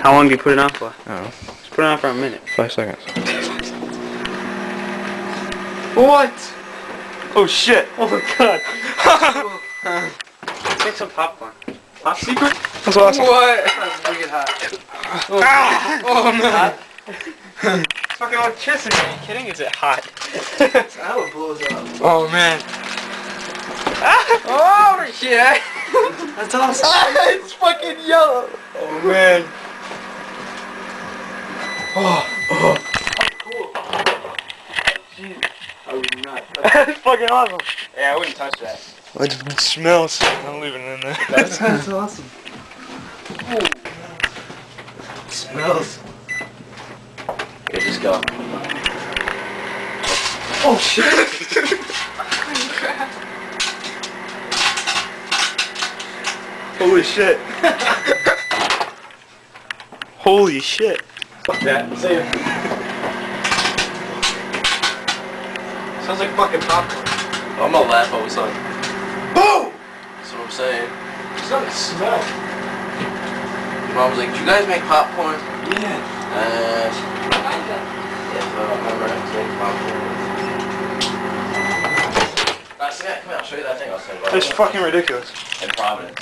How long do you put it on for? Oh. Just put it on for a minute. 5 seconds. What? Oh shit! Oh my god. Let's make some popcorn. Pop secret? That's awesome. What? That's wicked hot. Oh, oh man. It's fucking electricity. Are you kidding? Is it hot? How it blows up. Oh man. Oh shit. That's awesome. It's fucking yellow. Oh man. Oh. Cool. Jeez. I would not. That's fucking awesome. Yeah, I wouldn't touch that. It smells. I'm leaving it in there. That's awesome. Ooh. It smells. Okay, just go. Oh shit! Holy shit. Holy shit. Fuck that. Save it. Sounds like fucking popcorn. I'm gonna laugh all of a sudden. Boom! That's what I'm saying. It's not a smell. Your mom was like, "Did you guys make popcorn?" Yeah. Yeah, so I remember I made popcorn. See that? Come here, I'll show you that thing I was saying about. It's fucking ridiculous. In Providence.